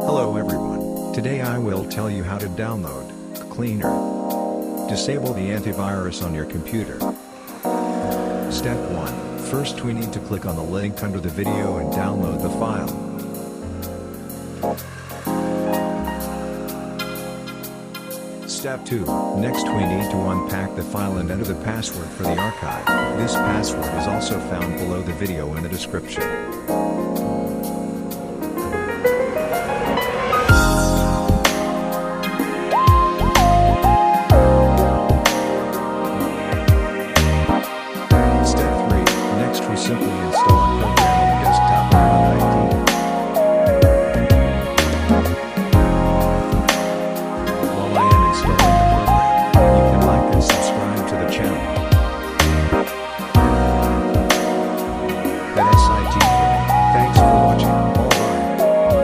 Hello everyone, today I will tell you how to download Ccleaner. Disable the antivirus on your computer. Step 1. First we need to click on the link under the video and download the file. Step 2. Next we need to unpack the file and enter the password for the archive. This password is also found below the video in the description. Step 3. Next we simply install a